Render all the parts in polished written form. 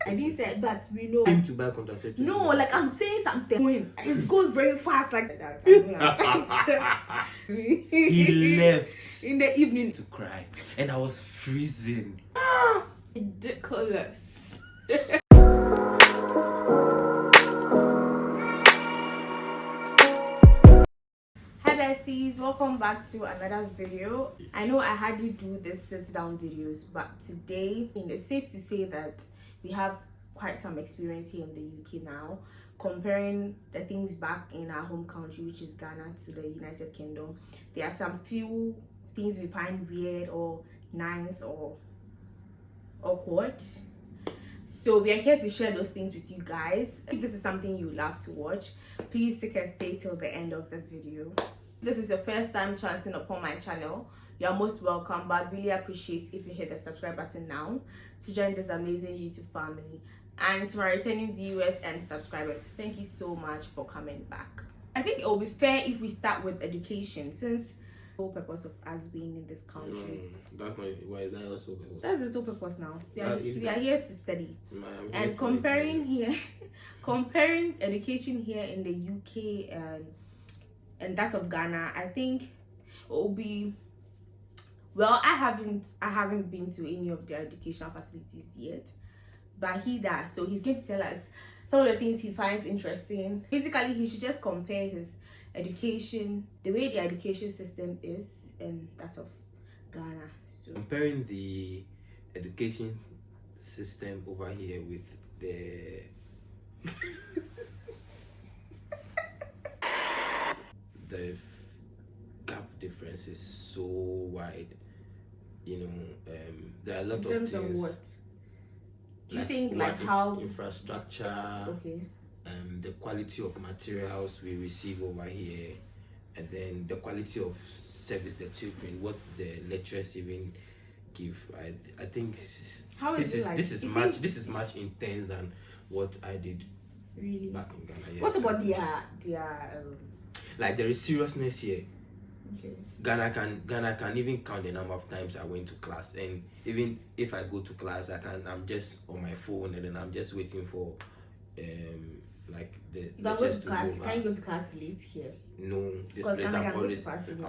I didn't say, but we know. Came to buy contraceptives. No, like I'm saying something. It goes very fast like that. He left in the evening to cry, and I was freezing. Ridiculous. Hi besties, welcome back to another video. I know I hardly do this sit down videos, but today it's safe to say that we have quite some experience here in the UK now, comparing the things back in our home country, which is Ghana, to the United Kingdom. There are some few things we find weird or nice or awkward, so we are here to share those things with you guys. If this is something you love to watch, please stick and stay till the end of the video. If this is your first time chancing upon my channel, you are most welcome, but I'd really appreciate if you hit the subscribe button now to join this amazing YouTube family. And to my returning viewers and subscribers, thank you so much for coming back. I think it will be fair if we start with education, since the whole purpose of us being in this country. That's not. Why is that also? That's the sole purpose now. We are here to study. And comparing education here in the UK and that of Ghana, I think it will be, well, I haven't been to any of the educational facilities yet, but he does, so he's going to tell us some of the things he finds interesting. Basically, he should just compare his education, the way the education system is, and that of Ghana. So comparing the education system over here with the the gap difference is so wide. You know, there are a lot of things. In terms of what? Do you think like how infrastructure? Okay. The quality of materials we receive over here, and then the quality of service the children, what the lecturers even give. I think this is much intense than what I did really back in Ghana. Yes. What about their like there is seriousness here. Okay. Ghana can even count the number of times I went to class, and even if I go to class, I'm just on my phone, and then I'm just waiting for like the lectures to go over. Can you go to class late here? No, this place I'm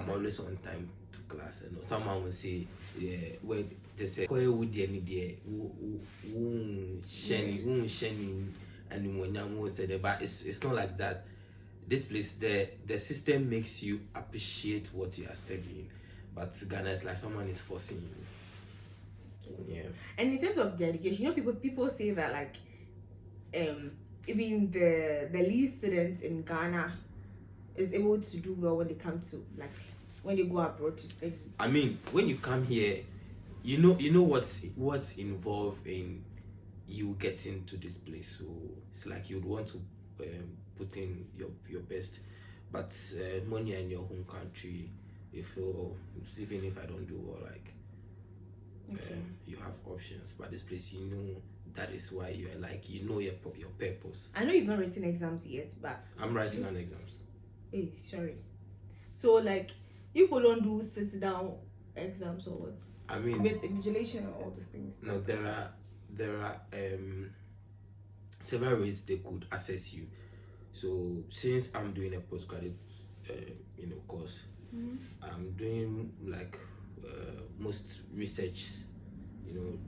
always on time to class. And someone will say, yeah, well, they say, where would the any day shiny and when said, but it's not like that. This place, the system makes you appreciate what you are studying, but Ghana is like someone is forcing you. Okay. Yeah. And in terms of the education, you know, people say that like even the least students in Ghana is able to do well when they come to, like, when they go abroad to study. I mean, when you come here, you know what's involved in you getting to this place. So it's like you'd want to put in your best, but when you're in your home country, even if I don't do well, like you have options. But this place, you know, that is why you are like, you know, your purpose. I know you've not written exams yet, but I'm writing on exams. Hey, sorry. So like, people don't do sit down exams or what? I mean, with invigilation and all those things. No, there are several ways they could assess you. So since I'm doing a postgraduate course, I'm doing like most research,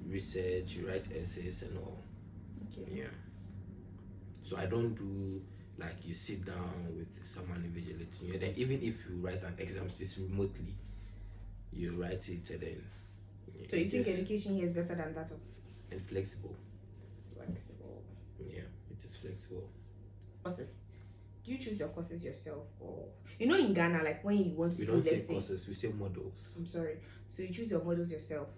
research, you write essays and all. Okay. Yeah. So I don't do like you sit down with someone invigilating you, and then even if you write an exam remotely, you write it, and then. So you think education here is better than that of? And flexible. Flexible. Yeah, it is flexible. Courses. Do you choose your courses yourself, or in Ghana, like when you want to we don't say courses, we say models. I'm sorry. So you choose your models yourself.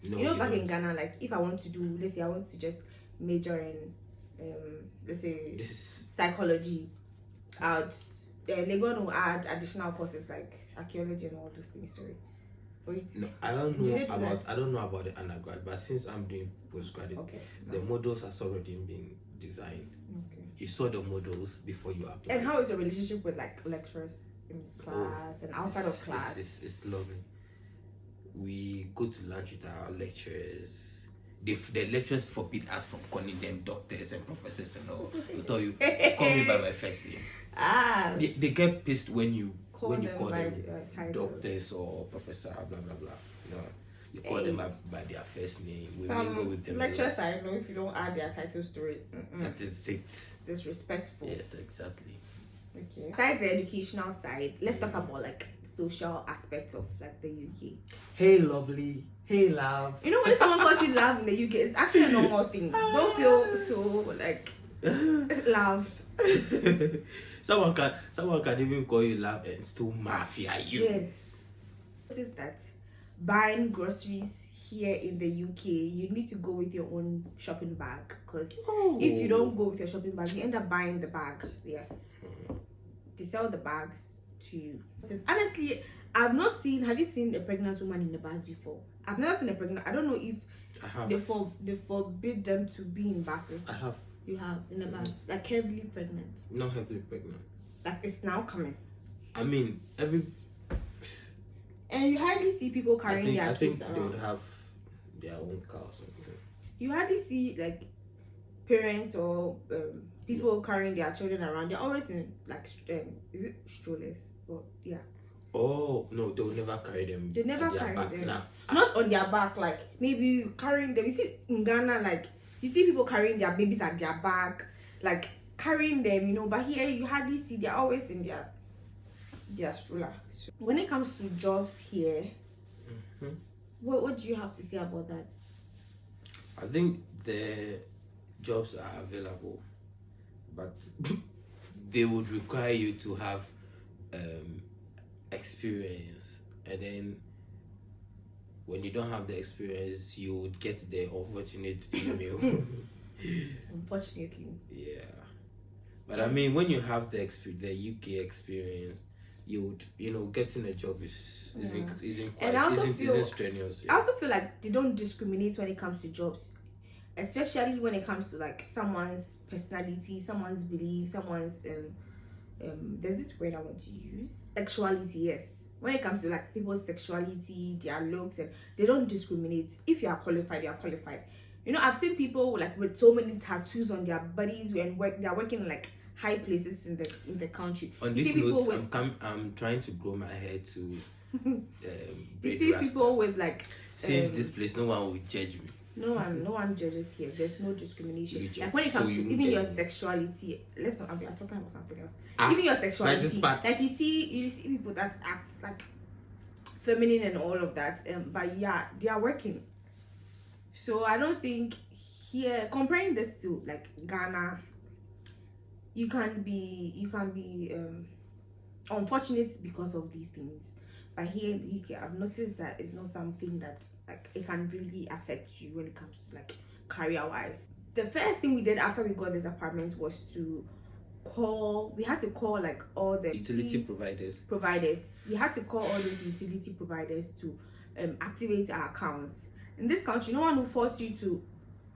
No, back in Ghana, like if I want to do, let's say I want to just major in let's say psychology, they're going to add additional courses like archaeology and all those things. Sorry. For you to, no, I don't know about the undergrad, but since I'm doing postgraduate, okay, the models has already been designed. Okay. You saw the models before you applied. And how is the relationship with like lecturers in class and outside of class? It's lovely. We go to lunch with our lecturers. the lecturers forbid us from calling them doctors and professors and all. They tell you, call me by my first name. They get pissed when you call them doctors or professor, blah blah blah. You know, you call them by their first name. We mingle with them. Lecturers, I know if you don't add their titles to it. That is it. Disrespectful. Yes, exactly. Okay. Aside the educational side, let's talk about like social aspects of like the UK. Hey, lovely. Hey, love. You know, when someone calls you love in the UK, it's actually a normal thing. Don't feel so like loved. Someone can even call you love and still mafia you. Yes. What is that? Buying groceries here in the UK, you need to go with your own shopping bag, because if you don't go with your shopping bag, you end up buying the bag. Yeah. They sell the bags to you. Honestly, I've not seen. Have you seen a pregnant woman in the bus before? I've never seen a pregnant. I don't know if they forbid them to be in buses. I have. You have in the bus, like heavily pregnant. Not heavily pregnant. Like it's now coming. I mean, and you hardly see people carrying their kids around. They would have their own car or something. You hardly see like parents or people carrying their children around. They're always in like is it strollers? Or yeah. Oh no, they will never carry them. They never carry back. them. Nah. Not on their back. Like maybe carrying them. You see in Ghana, like you see people carrying their babies at their back, like carrying them. You know, but here you hardly see. They're always in their stroller. So, when it comes to jobs here, what do you have to say about that? I think the jobs are available, but they would require you to have experience, and then when you don't have the experience, you would get the unfortunate email. Unfortunately. Yeah, but I mean, when you have the UK experience, you would, getting a job isn't strenuous. Yeah. I also feel like they don't discriminate when it comes to jobs, especially when it comes to like someone's personality, someone's belief, someone's there's this word I want to use, sexuality. Yes, when it comes to like people's sexuality, their looks, and they don't discriminate. If you are qualified, you are qualified. You know, I've seen people like with so many tattoos on their bodies and they're working in like high places in the country. On this note, I'm trying to grow my hair to you see people with like since this place, no one will judge me. No one judges here. There's no discrimination. Like when it comes to even your sexuality, I'm talking about something else. Even your sexuality, like you see people that act like feminine and all of that. But yeah, they are working. So I don't think here, comparing this to like Ghana, you can be unfortunate because of these things. But here in the UK, I've noticed that it's not something that like it can really affect you when it comes to like career wise. The first thing we did after we got this apartment was we had to call like all the utility providers. We had to call all those utility providers to activate our accounts. In this country, no one will force you to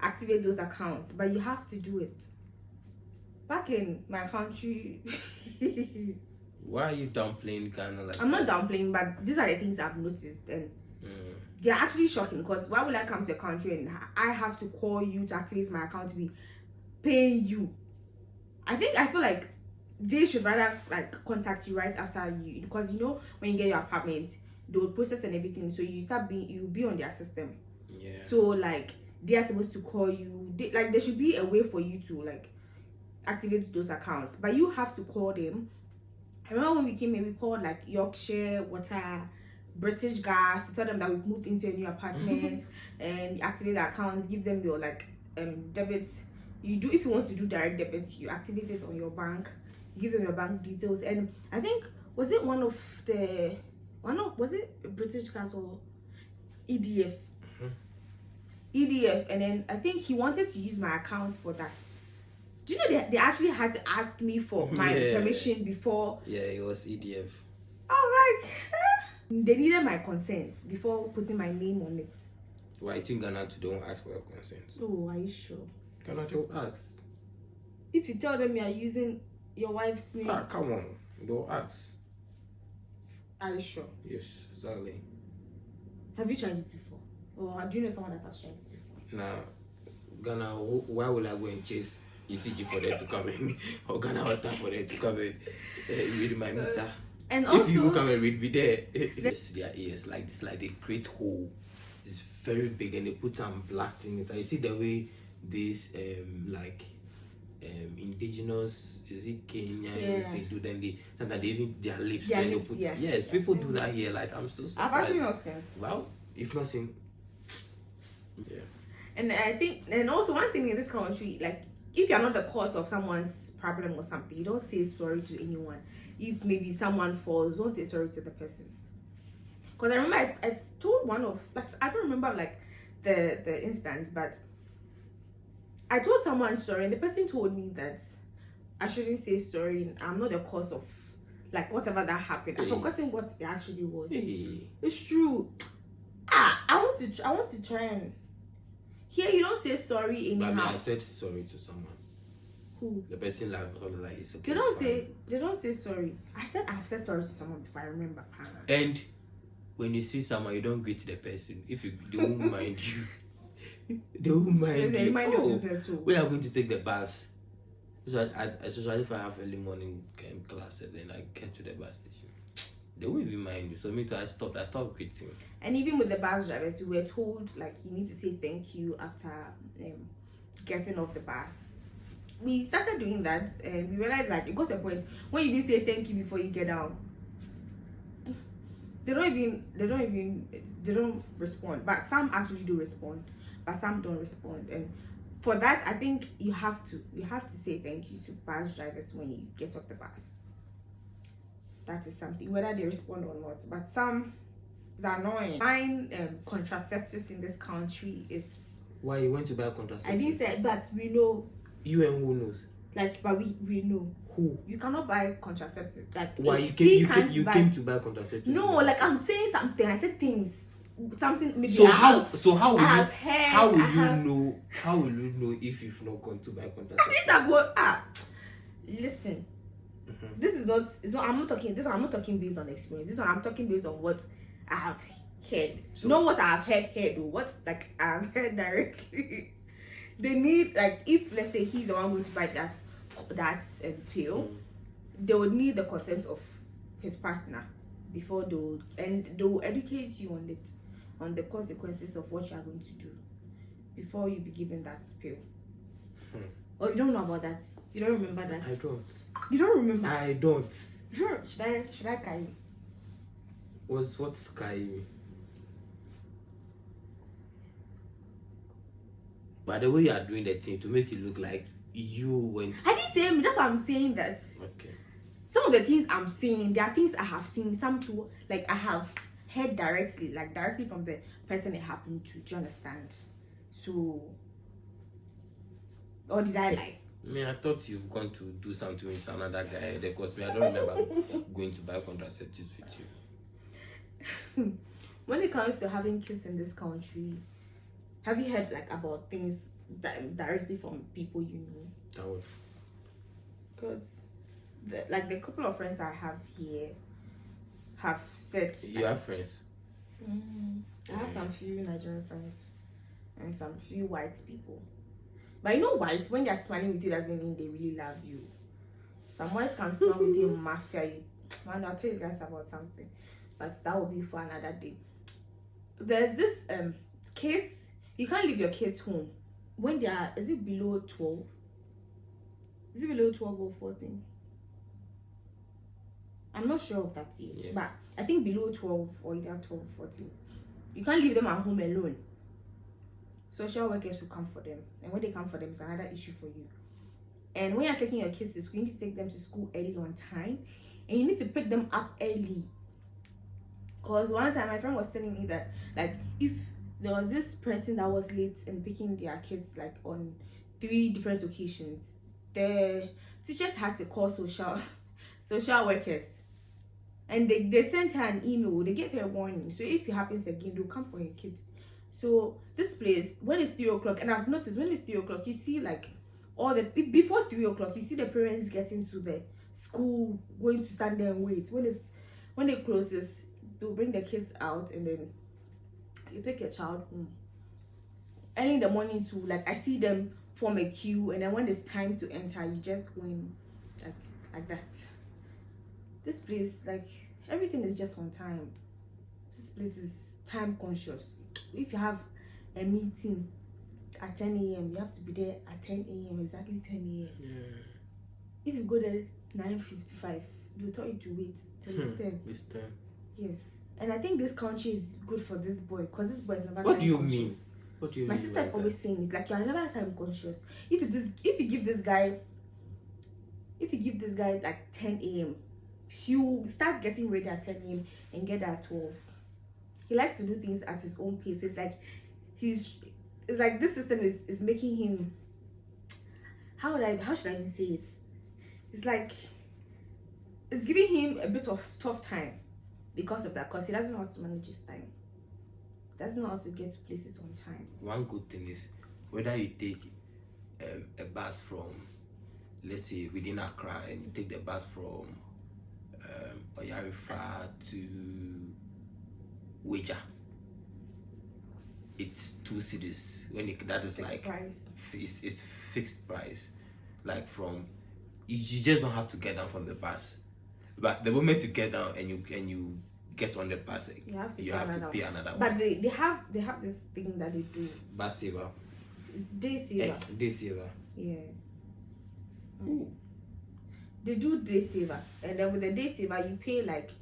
activate those accounts, but you have to do it. Back in my country, why are you downplaying Ghana? Like I'm not downplaying, but these are the things I've noticed, and they're actually shocking. Because why would I come to a country and I have to call you to activate my account to be paying you? I feel like they should rather like contact you right after you, because you know when you get your apartment, they will process and everything, so you'll be on their system. Yeah. So like they are supposed to call you. There should be a way for you to like activate those accounts, but you have to call them. I remember when we came here, we called like Yorkshire Water, British Gas to tell them that we've moved into a new apartment and activate the accounts, give them your like debits. If you want to do direct debits, you activate it on your bank, you give them your bank details. And I think was it British Gas or EDF? EDF, and then I think he wanted to use my account for that. Do you know they actually had to ask me for my permission before? Yeah, it was EDF. I was like, they needed my consent before putting my name on it. Why you think Ghana don't ask for your consent? Oh, are you sure? Ghana don't ask. If you tell them you are using your wife's name. Come on, don't ask. Are you sure? Yes, exactly. Have you tried it before? Or do you know someone that has tried it before? Now, Ghana, why will I go and chase ECG for them to come in, or Ghana water for them to come in, read my meter? And also, if you come and read me there, yes, their ears like this, like they create hole. It's very big, and they put some black things. And you see the way this indigenous, is it Kenyans, they do, then they even their lips, then they put, yes, people do that here. Like, I'm so surprised. I've actually not seen. Well, if not seen, yeah. And I think, and also one thing in this country, like, if you're not the cause of someone's problem or something, you don't say sorry to anyone. If maybe someone falls, don't say sorry to the person. Because I remember I told one of, like, I don't remember like the instance, but I told someone sorry, and the person told me that I shouldn't say sorry. I'm not the cause of like whatever that happened. I've forgotten what it actually was. It's true. I want to try and. Here you don't say sorry anyhow. But I said sorry to someone. Who? The person like it's okay. They don't say sorry. I've said sorry to someone before, I remember. And when you see someone, you don't greet the person. If they won't mind you. They won't mind you. We are going to take the bus. So especially if I have early morning class and then I get to the bus station. They won't even mind you. So me too, I stopped greeting. And even with the bus drivers, we were told like you need to say thank you after getting off the bus. We started doing that, and we realized like it got to a point when you didn't say thank you before you get down. They don't respond. But some actually do respond, but some don't respond. And for that, I think you have to say thank you to bus drivers when you get off the bus. That is something, whether they respond or not. But some is annoying. Buying contraceptives in this country is. Why you went to buy contraceptives? I didn't say, but we know. You and who knows? Like, but we know. Who? You cannot buy contraceptives. Like, why you came to buy contraceptives? No, like I'm saying something. I said things. Something maybe. So how will you know if you've not gone to buy contraceptives? Listen. This is not. I'm not talking. This one I'm not talking based on experience. This one I'm talking based on what I have heard. So, not what I have heard or what like I have heard directly. They need, like, if let's say he's the one going to buy that pill, they would need the consent of his partner before they will educate you on the consequences of what you are going to do before you be given that pill. Or you don't know about that? You don't remember that? I don't. You don't remember? I don't. Should I carry? What's carry? By the way you are doing the thing to make it look like you went. I didn't say. That's why I'm saying that. Okay. Some of the things I'm saying, there are things I have seen. Some too, like I have heard directly from the person it happened to. Do you understand? So, or did I lie? I mean, I thought you've gone to do something with another guy. Because I don't remember going to buy contraceptives with you. When it comes to having kids in this country, have you heard like about things directly from people you know? Because the couple of friends I have here have said. You have friends? I have some few Nigerian friends and some few white people. But you know, whites, when they're smiling with you, doesn't mean they really love you. Some whites can smile with you, mafia you. Man, I'll tell you guys about something, but that will be for another day. There's this kids. You can't leave your kids home when they are. Is it below 12? Is it below 12 or 14? I'm not sure of that yet, but I think below 12 or either 12 or 14. You can't leave them at home alone. Social workers will come for them, and when they come for them, it's another issue for you. And when you're taking your kids to school, you need to take them to school early on time, and you need to pick them up early. Because one time my friend was telling me that, like, if there was this person that was late in picking their kids, like on 3 different occasions, the teachers had to call social workers, and they sent her an email. They gave her a warning, so if it happens again, they'll come for your kids. So this place, when it's 3 o'clock, and I've noticed when it's 3 o'clock, you see like before 3 o'clock, you see the parents getting to the school, going to stand there and wait. When it closes, they'll bring the kids out, and then you pick your child home. early in the morning too, like I see them form a queue, and then when it's time to enter, you just go in like that. This place, like, everything is just on time. This place is time conscious. If you have a meeting at 10 a.m., you have to be there at 10 a.m., exactly 10 a.m. Yeah. If you go there 9:55, they'll tell you to wait till it's 10. It's 10. Yes. And I think this country is good for this boy, because this boy is never What time do you conscious. mean? What do you My mean? sister's always saying it's like, you're never time conscious. If you give this guy like 10 a.m., he'll start getting ready at 10 a.m. and get there at 12. He likes to do things at his own pace. It's like it's like this system is making him, how should I even say it? It's like it's giving him a bit of tough time because of that, because he doesn't know how to manage his time. Doesn't know how to get to places on time. One good thing is whether you take a bus from, let's say, within Accra, and you take the bus from Oyarifa to Weja, it's 2 cities. That is Fixed like price. It's fixed price. Like from you just don't have to get down from the bus, but the moment you get down and you get on the bus, you have to pay another one. But they have this thing that they do. Bus saver. It's day saver. Day saver. Yeah. Ooh. They do day saver, and then with the day saver you pay like,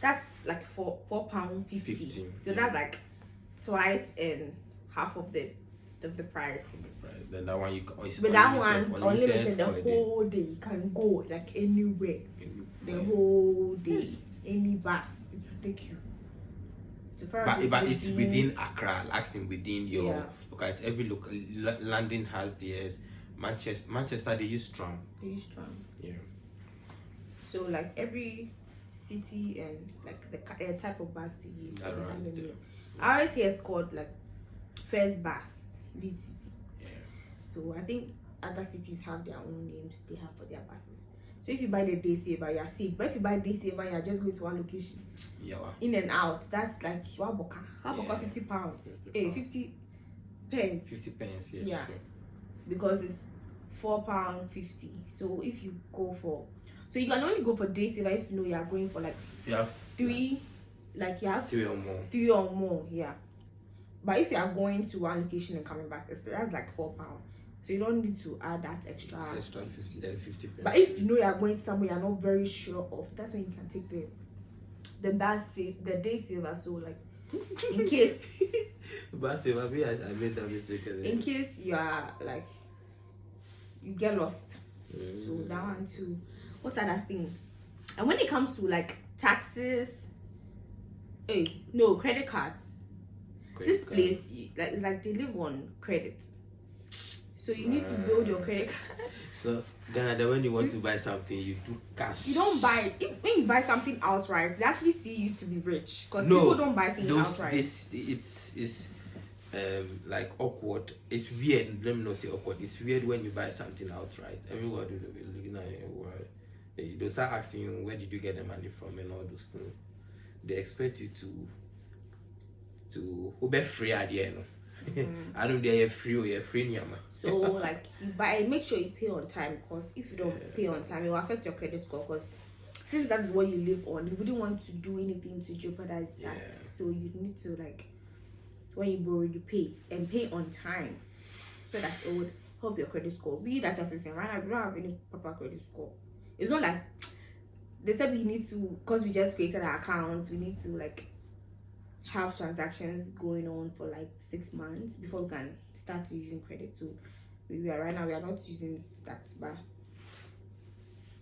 that's like £4.50. So that's like twice and half of the price. Then that one but that one unlimited the whole day. You can go like anywhere. The whole day. Any bus it will take you. So but it's within Accra, like within your look at every local. London has theirs. Manchester they use tram. Yeah. So like every city and like the type of bus they use. I always hear it's called like First Bus, Lead City. Yeah. So I think other cities have their own names they have for their buses. So if you buy the day saver, you're safe. But if you buy day saver, you're just going to one location. Yeah. In and out. That's like £50. Hey, 50 pence. 50 pence, yes. Yeah. Sure. Because it's £4.50. So if you go for, so you can only go for day saver if you know you are going for like three or more, yeah. But if you are going to one location and coming back, that's like £4. So you don't need to add that extra 50 pence. But if you know you are going somewhere you're not very sure of, that's when you can take the day saver. So like in case bus saver, I made that mistake. In case you are like you get lost. So that one too. What's other thing? And when it comes to like taxes, credit cards. This place, like, it's like they live on credit. So you need to build your credit card. So Ghana, when you want to buy something, you do cash. You don't buy when you buy something outright. They actually see you to be rich, because people don't buy things outright. It's like awkward. It's weird. Let me not say awkward. It's weird when you buy something outright. Everyone will be looking at you. They'll start asking you, where did you get the money from, and all those things. They expect you to be free at the end. I don't dare free. So like you buy, make sure you pay on time, because if you don't pay on time, it will affect your credit score, because since that is what you live on, you wouldn't want to do anything to jeopardize that. So you need to, like, when you borrow, you pay and pay on time, so that it would help your credit score. Be that you're saying right now we don't have any proper credit score. It's not like they said we need to, because we just created our accounts, we need to like have transactions going on for like 6 months before we can start using credit. So right now we are not using that. But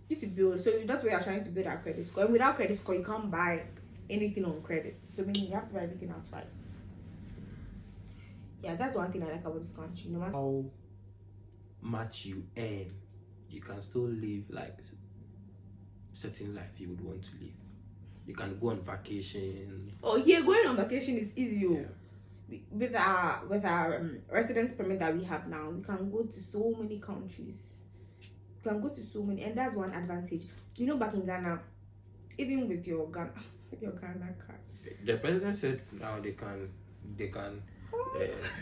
if you build, so that's why we are trying to build our credit score, and without credit score you can't buy anything on credit, so meaning you have to buy everything outright. Yeah, that's one thing I like about this country. No matter how much you earn, you can still live like certain life you would want to live. You can go on vacations. Here going on vacation is easy. With our residence permit that we have now, we can go to so many countries. We can go to so many, and that's one advantage. You know, back in Ghana, even with your Ghana card, the president said now they can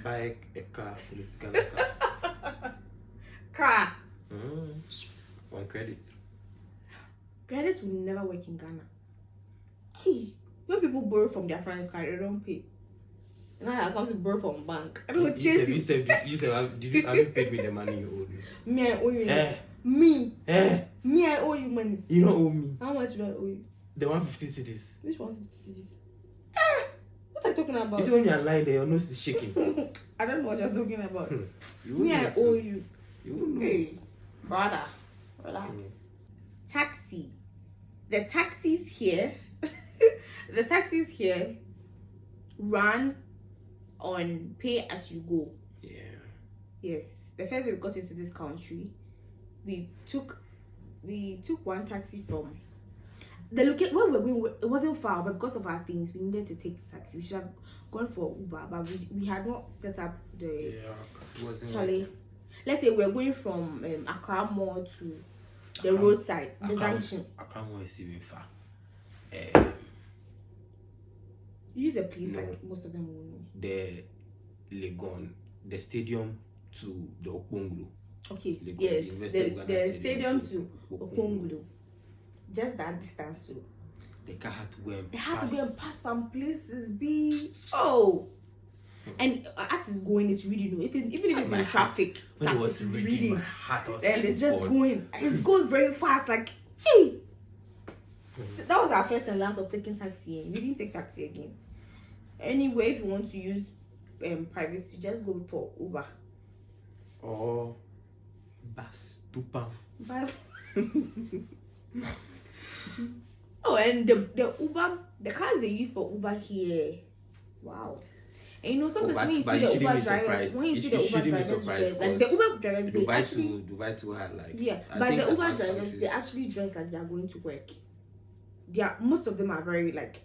bike, a car, Ghana car. Car. On credit. Credit will never work in Ghana. Hey, when people borrow from their friends' car, they don't pay. Now I come to borrow from bank. I don't chase you. You said, have you paid me the money you owed me? Me, I owe you. Me. Me, I owe you money. You don't owe me. How much do I owe you? The 150 cedis. Which 150 cedis? What are you talking about? You see when you're lying there, your nose is shaking. I don't know what you're talking about. Me, I owe you. You know. Hey, brother, relax. Taxi. The taxis here, run on pay as you go. Yeah. Yes. The first day we got into this country, we took one taxi from the location where we were going. It wasn't far, but because of our things, we needed to take taxi. We should have gone for Uber, but we had not set up the Charlie. Let's say we're going from Accra Mall to the roadside, the junction. Accra Mall is even far. Use a place like most of them will know. The Legon, the stadium to the Okponglo. Okay, Legon, yes, the stadium to Okponglo. Just that distance. So the car had to go and pass some places. And as it's going, it's reading. Even if it's in traffic, when it was reading, my heart was and it's just going. It goes very fast, like hey. So that was our first and last of taking taxi. We didn't take taxi again. Anyway, if you want to use private, you just go for Uber or bus. Bus. Oh, and the Uber, the cars they use for Uber here. Wow. And you know, sometimes when you see the Uber drivers, like the Uber drivers, Dubai too hard, like but the Uber drivers, they actually dress like they are going to work. Most of them are very like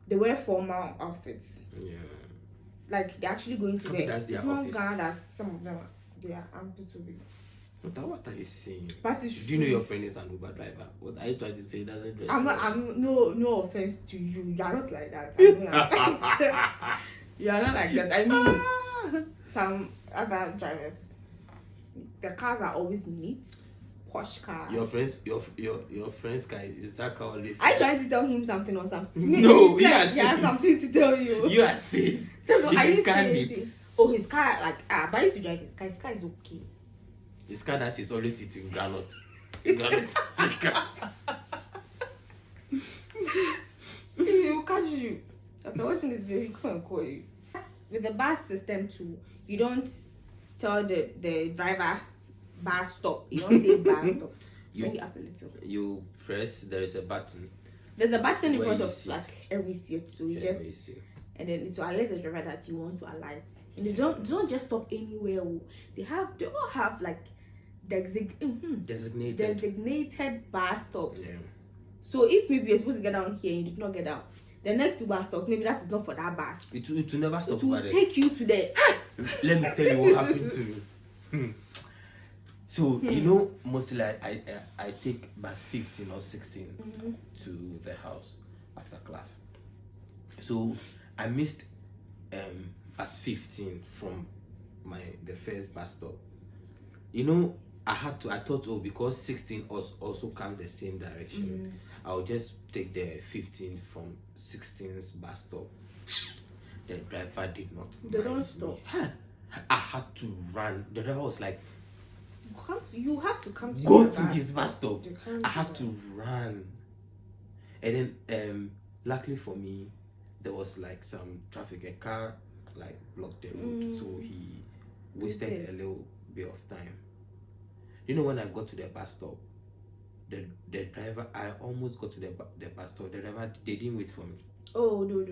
they wear formal outfits. Yeah. Like they're actually going to work. That's their it's not office. Ghana that some of them they are ample to be. What are you saying? But it's do you know your friend is an Uber driver? What are you trying to say? Doesn't dress. No offense to you. You are not like that. You are not like that. I mean, some other drivers, the cars are always neat, posh cars. Your friend's car is that car always? I trying to tell him something or something. No, he has something to tell you. You are saying. That's what his car needs. Oh, his car but I used to drive his car. His car is okay. His car that is always sitting gallons. You catch you. After watching this video, you come and call you. With the bus system too, you don't tell the driver bus stop. You don't say bus stop. Bring it up a little. You press. There is a button. There's a button in front of like every seat, so you just and then it will alert the driver that you want to alight. And they don't just stop anywhere. They all have like designated bus stops. Yeah. So if maybe you're supposed to get down here and you did not get down, the next bus stop, maybe that is not for that bus. It will never stop. It will take you to the. Let me tell you what happened to me. So you know, mostly I take bus 15 or 16 to the house after class. So I missed bus 15 from the first bus stop. You know, I thought because 16 also comes the same direction. I'll just take the 15 from 16's bus stop. The driver did not. They don't stop. I had to run. The driver was like, you have to come to go to his bus stop. I had to run. And then luckily for me, there was like some traffic. A car like blocked the road, so he wasted a little bit of time. You know, when I got to the bus stop, the driver, I almost got to the bus stop. The driver, they didn't wait for me. Oh no!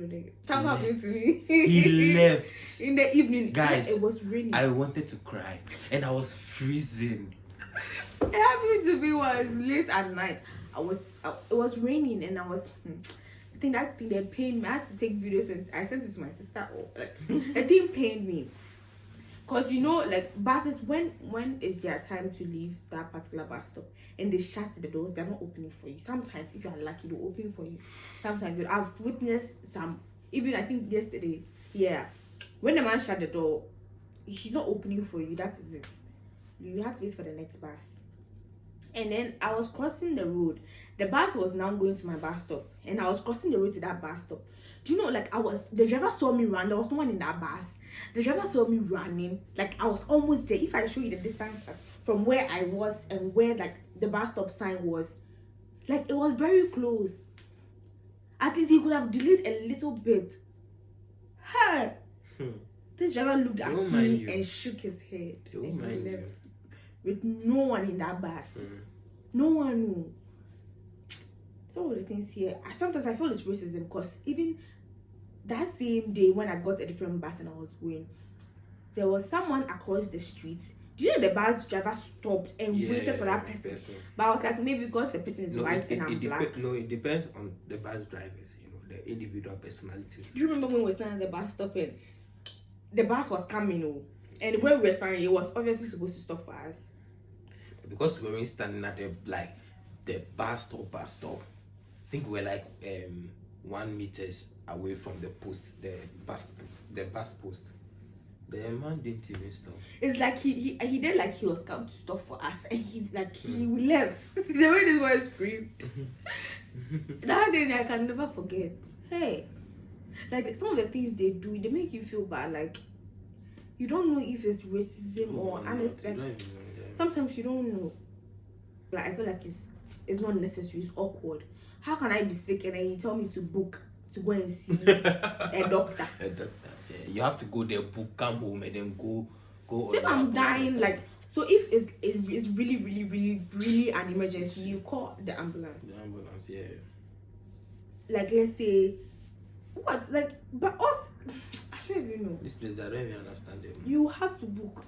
Something happened to me. He left in the evening. Guys, it was raining. I wanted to cry, and I was freezing. It happened to me was late at night. It was raining, and I was. I think that thing that pained me. I had to take videos and I sent it to my sister. The thing pained me. Cause you know, like buses, when is their time to leave that particular bus stop, and they shut the doors, they're not opening for you. Sometimes, if you are lucky, they'll open for you. Sometimes, I've witnessed some. Even I think yesterday, when the man shut the door, she's not opening for you. That is it. You have to wait for the next bus. And then I was crossing the road. The bus was now going to my bus stop, and I was crossing the road to that bus stop. Do you know, like, the driver saw me run. There was no one in that bus. The driver saw me running. Like, I was almost there. If I show you the distance from where I was and where, like, the bus stop sign was, like, it was very close. At least he could have delayed a little bit. Hey! This driver looked at me and shook his head and he left with no one in that bus. No one knew. Some of the things here, sometimes I feel it's racism, because even that same day when I got a different bus and I was going, there was someone across the street. Do you know the bus driver stopped and waited for that person? But I was like, maybe because the person is white and I'm black. No, it depends on the bus drivers, you know, the individual personalities. Do you remember when we were standing at the bus stop and the bus was coming, and when we were standing, it was obviously supposed to stop for us? Because we were standing at the bus stop, I think we were like 1 meters away from the post, the bus post. The man didn't even stop. It's like he did, like he was come to stop for us, and he left. The way this boy screamed. That day I can never forget. Hey, like some of the things they do, they make you feel bad. Like you don't know if it's racism or honest. Like, sometimes you don't know. Like I feel like it's not necessary. It's awkward. How can I be sick and then you tell me to book to go and see a doctor? A doctor. Yeah, you have to go there, book, come home, and then go. So if I'm dying, like, so if it's really an emergency, you call the ambulance. The ambulance, yeah. Like, let's say, what? Like, but us, I don't even know. This place, I don't even understand them. You have to book.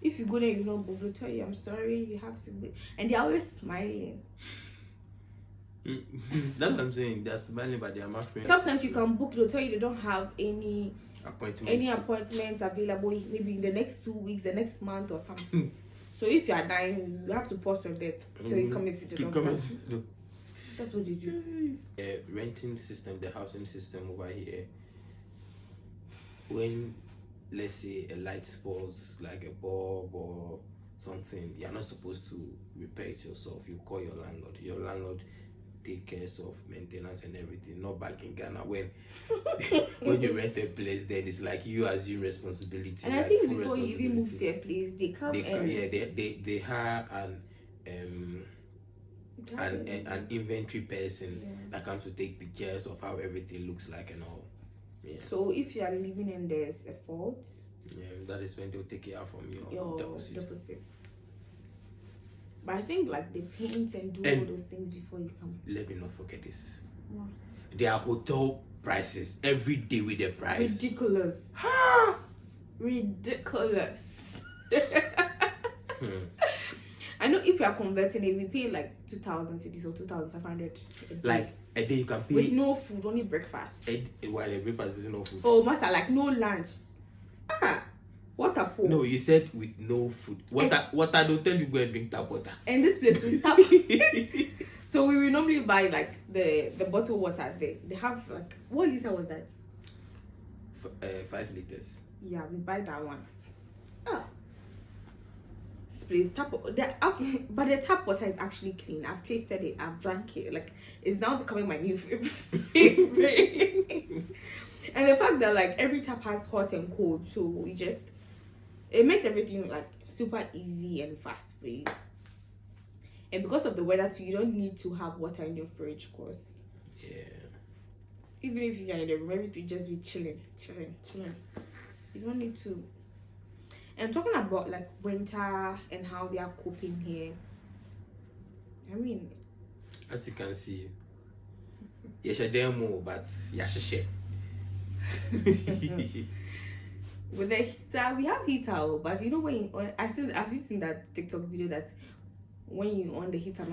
If you go there, you don't book, they'll tell you, I'm sorry, you have to book. And they're always smiling. That's what I'm saying. They're smiling, but they are my friends. Sometimes you can book, they'll tell you they don't have any appointments available, maybe in the next 2 weeks, the next month or something. So if you are dying, you have to pause your death till you come and see the doctor. That's what they do. Renting system, the housing system over here, when let's say a light spoils, like a bulb or something, you're not supposed to repair it yourself. You call your landlord. Your landlord take care of maintenance and everything. Not back in Ghana when when you rent a place, then it's like you assume responsibility. And I think before you even move to a place, they hire an inventory person that comes to take pictures of how everything looks like and all. Yeah. So if you are living and there's a fault, that is when they'll take it out from your deposit. But I think like they paint and do all those things before you come. Let me not forget this. There are hotel prices every day with the price. Ridiculous. Ridiculous. I know if you are converting it, we pay like 2,000 cedis or 2,500. Like a day you can pay with no food, only breakfast. While the breakfast is no food. Oh, master, like no lunch. Water pool. No, you said with no food. Water. Don't tell you go and drink tap water. And this place we stop. So we will normally buy like the bottled water there. They have like, what liter was that? 5 liters. Yeah, we buy that one. This place but the tap water is actually clean. I've tasted it. I've drank it. Like it's now becoming my new favorite. And the fact that like every tap has hot and cold, so it makes everything like super easy and fast for you. And because of the weather too, you don't need to have water in your fridge, cause even if you are in the room, everything just be chilling. You don't need to. And talking about like winter and how we are coping here, I mean, as you can see, yes, demo, but yes, with the heater, we have heater, but you know when have you seen that TikTok video that when you on the heater?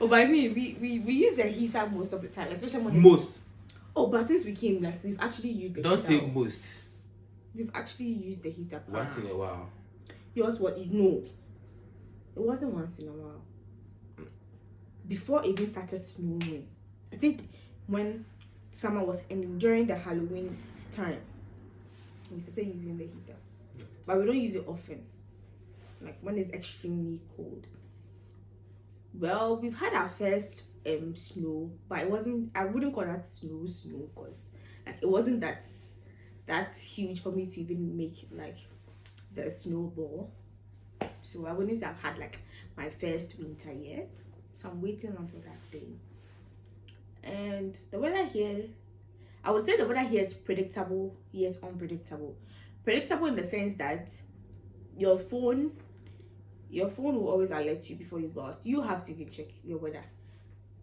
Oh, but I mean, we use the heater most of the time, especially when most. Oh, but since we came, like we've actually used the Don't heater. say most. We've actually used the heater once in a while. Yours what? No, it wasn't once in a while. Before it even started snowing, I think when summer was ending, during the Halloween time, we started using the heater, but we don't use it often, like when it's extremely cold. Well, we've had our first snow, but it wasn't, I wouldn't call that snow because like it wasn't that huge for me to even make like the snowball. So I wouldn't have had like my first winter yet, so I'm waiting until that day. And the weather here, I would say the weather here is predictable yet unpredictable. Predictable in the sense that your phone will always alert you before you go out. You have to even check your weather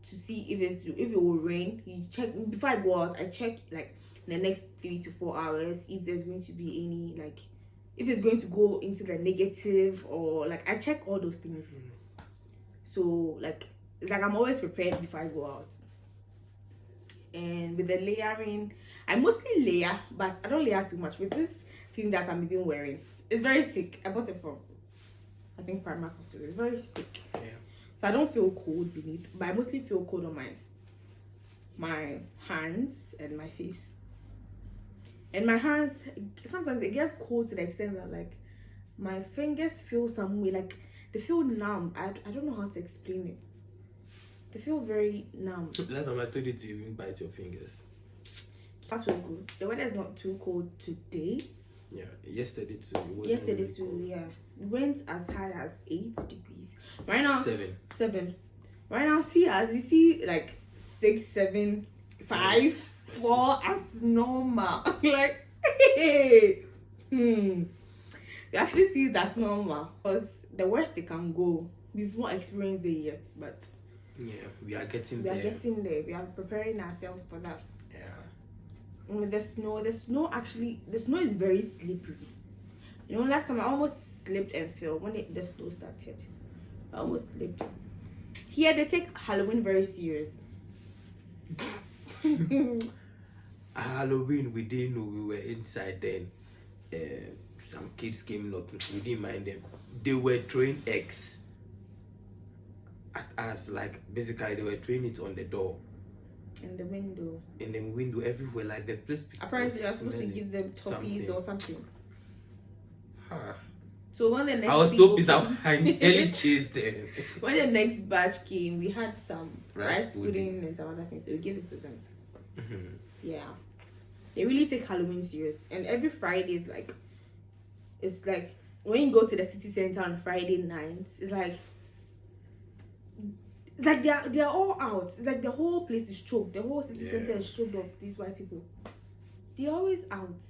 to see if it will rain. You check before I go out. I check like in the next 3 to 4 hours if there's going to be any, like if it's going to go into the negative, or like I check all those things. So like it's like I'm always prepared before I go out. And with the layering, I mostly layer, but I don't layer too much. With this thing that I'm even wearing, it's very thick. I bought it from, I think, Primark. So it's very thick. Yeah. So I don't feel cold beneath, but I mostly feel cold on my hands and my face. And my hands, sometimes it gets cold to the extent that like my fingers feel some way, like they feel numb. I don't know how to explain it. They feel very numb. Last time I told you to even bite your fingers. That's so good. The weather is not too cold today. Yeah, yesterday too. Yesterday too, yeah. It went as high as 8 degrees. Right now, 7. Right now, as we see like 6, 7, 5, 4 as normal. Like, hey, we actually see that's normal, because the worst they can go, we've not experienced it yet, but yeah, we are getting there. We are preparing ourselves for that. Yeah. The snow is very slippery. You know, last time I almost slipped and fell when the snow started. I almost slipped. Here they take Halloween very serious. Halloween, we didn't know we were inside then. Some kids came knocking, we didn't mind them. They were throwing eggs at us, like basically they were throwing it on the door. In the window, everywhere, like the place. Apparently, you're supposed to give them toffees or something. Huh. So when the next I was so pissed out, I nearly chased them. When the next batch came, we had some rice pudding and some other things, so we gave it to them. Yeah, they really take Halloween serious, and every Friday is like, it's like when you go to the city center on Friday nights, it's like they're all out. It's like the whole place is choked. The whole city center is choked of these white people. They're always out.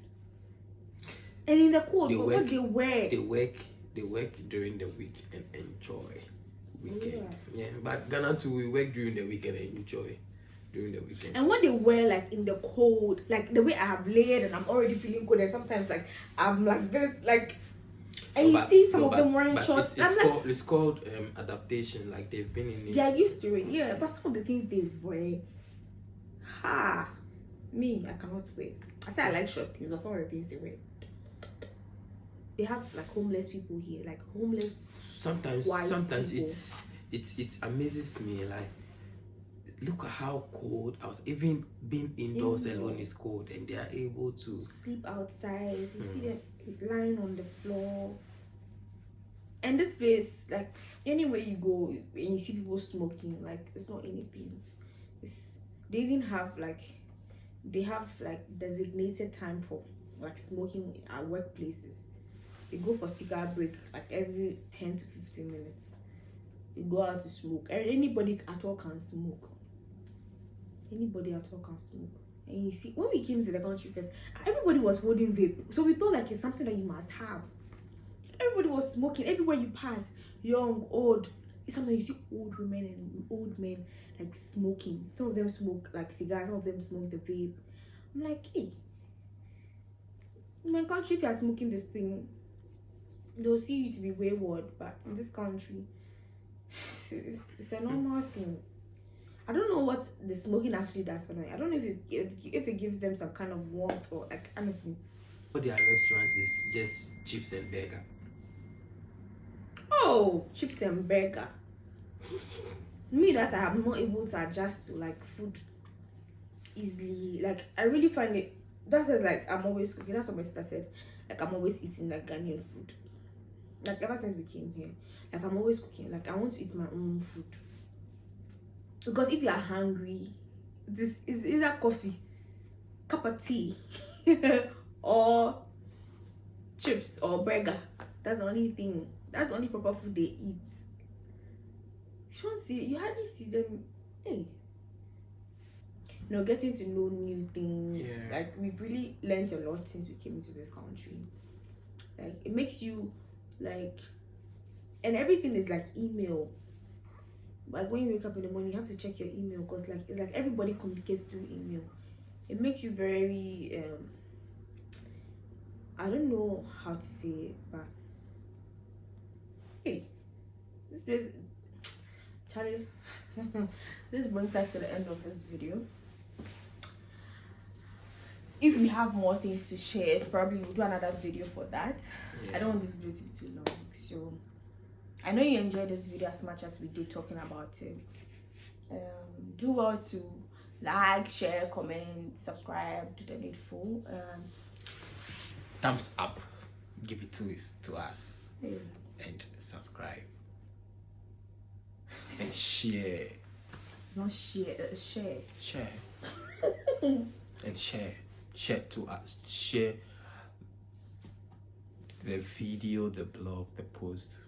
And in the cold, what they wear. They work during the week and enjoy weekend. Yeah, but Ghana too, we work during the weekend and enjoy during the weekend. And what they wear, like in the cold, like the way I have layered and I'm already feeling cold, and sometimes like I'm like this, like. And you see some of them wearing shorts. It's called adaptation. Like they've been in it. They are used to it, yeah. But some of the things they wear, me, I cannot wear. I say I like short things, but some of the things they wear. They have like homeless people here, like homeless. Sometimes it amazes me. Like, look at how cold I was. Even being indoors alone is cold, and they are able to sleep outside. You see them lying on the floor. And this place, like anywhere you go and you see people smoking, like it's not anything. They even have like designated time for like smoking at workplaces. They go for cigar break like every 10 to 15 minutes. You go out to smoke. Anybody at all can smoke. Anybody at all can smoke. And you see, when we came to the country first, everybody was holding vape. So we thought like it's something that you must have. Everybody was smoking. Everywhere you pass, young, old. It's something you see old women and old men like smoking. Some of them smoke like cigars, some of them smoke the vape. I'm like, hey, in my country, if you are smoking this thing, they'll see you to be wayward. But in this country, it's a normal thing. I don't know what the smoking actually does for me. I don't know if it gives them some kind of warmth or like, honestly. For their restaurants is just chips and burger. Oh, chips and burger. Me that I am not able to adjust to like food. easily. Like I really find it. That says like I'm always cooking. That's what my sister said. Like I'm always eating like Ghanaian food. Like ever since we came here, like I'm always cooking. Like I want to eat my own food. Because if you are hungry, this is either coffee, cup of tea, or chips or burger. That's the only thing. That's the only proper food they eat. You don't see. You hardly see them. Hey. You know, getting to know new things. Yeah. Like we've really learned a lot since we came into this country. Like it makes you like, and everything is like email. Like when you wake up in the morning, you have to check your email because like it's like everybody communicates through email. It makes you very I don't know how to say it, but hey, this place, Charlie. This brings us to the end of this video. If we have more things to share, probably we'll do another video for that. Yeah. I don't want this video to be too long, so I know you enjoyed this video as much as we did talking about it. Do well to like, share, comment, subscribe, do the needful. Thumbs up, give it to us, yeah. And subscribe and share. Not share, share. Share and share to us. Share the video, the blog, the post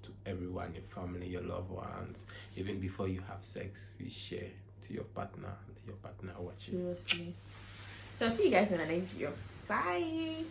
to everyone, your family, your loved ones. Even before you have sex, you share to your partner. Your partner watching. Seriously. So I'll see you guys in the next video. Bye.